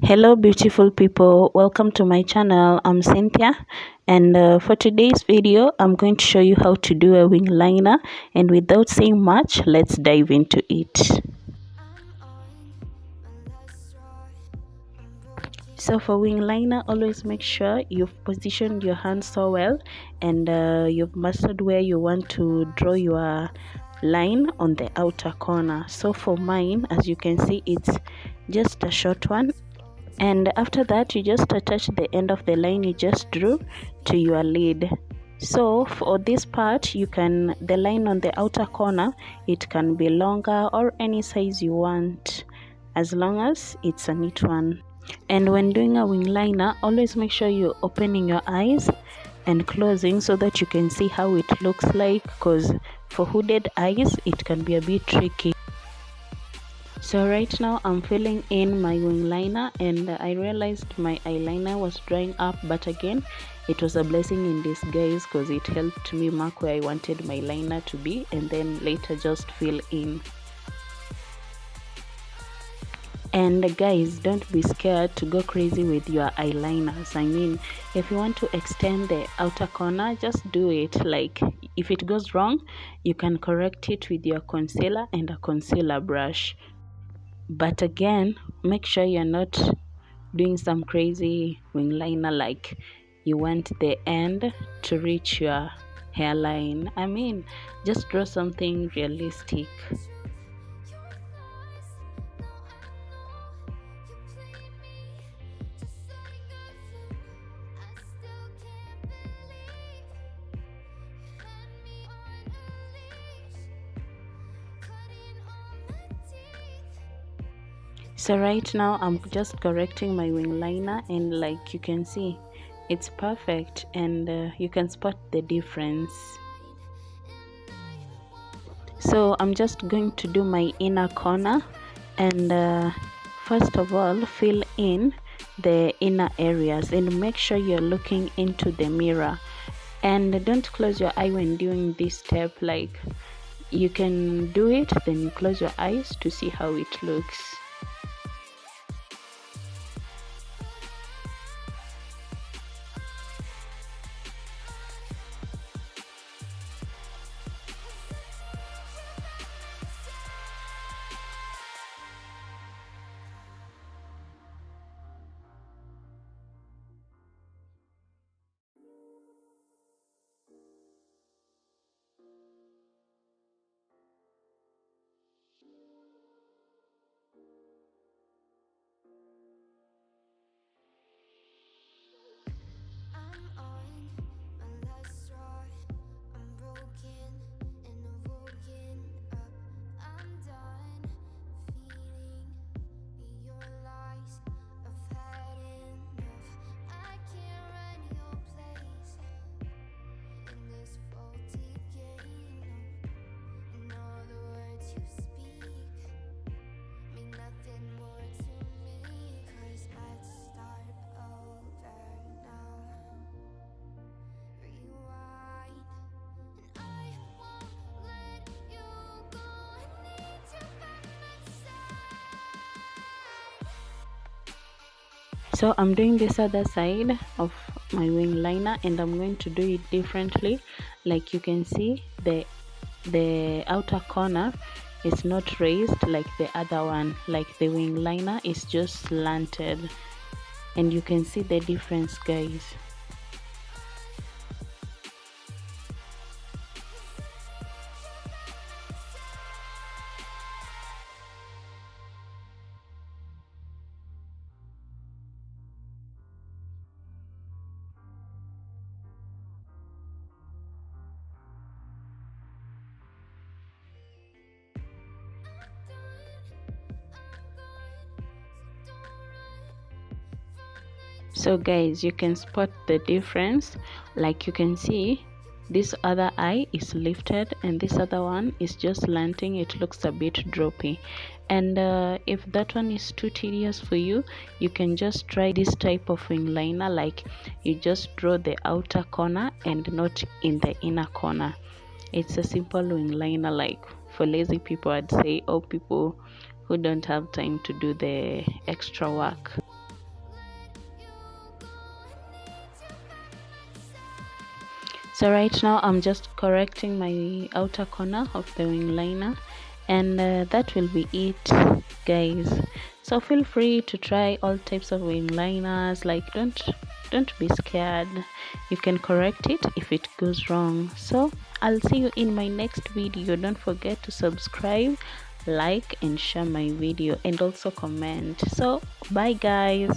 Hello beautiful people, welcome to my channel. I'm Cynthia, and for today's video I'm going to show you how to do a wing liner, and without saying much, let's dive into it. So for wing liner, always make sure you've positioned your hand so well, and you've mastered where you want to draw your line on the outer corner. So for mine, as you can see, it's just a short one, and after that you just attach the end of the line you just drew to your lead. So for this part, the line on the outer corner, it can be longer or any size you want, as long as it's a neat one. And when doing a wing liner, always make sure you're opening your eyes and closing so that you can see how it looks like, because for hooded eyes it can be a bit tricky. So right now I'm filling in my wing liner, and I realized my eyeliner was drying up, but again it was a blessing in disguise because it helped me mark where I wanted my liner to be and then later just fill in. And guys, don't be scared to go crazy with your eyeliners. I mean, if you want to extend the outer corner, just do it. Like, if it goes wrong, you can correct it with your concealer and a concealer brush. But again, make sure you're not doing some crazy wing liner, like you want the end to reach your hairline. I mean, just draw something realistic. So right now I'm just correcting my wing liner, and like you can see, it's perfect, and you can spot the difference. So I'm just going to do my inner corner, and first of all, fill in the inner areas and make sure you're looking into the mirror, and don't close your eye when doing this step. Like, you can do it, then you close your eyes to see how it looks. So I'm doing this other side of my wing liner, and I'm going to do it differently. Like you can see, the outer corner is not raised like the other one. Like the wing liner is just slanted, and you can see the difference, guys. So guys, you can spot the difference. Like you can see, this other eye is lifted and this other one is just slanting. It looks a bit droppy, and if that one is too tedious for you, you can just try this type of wing liner. Like, you just draw the outer corner and not in the inner corner. It's a simple wing liner, like for lazy people, I'd say, or people who don't have time to do the extra work. So right now I'm just correcting my outer corner of the wing liner, and that will be it, guys. So feel free to try all types of wing liners. Like, don't be scared. You can correct it if it goes wrong. So I'll see you in my next video. Don't forget to subscribe, like and share my video, and also comment. So bye guys.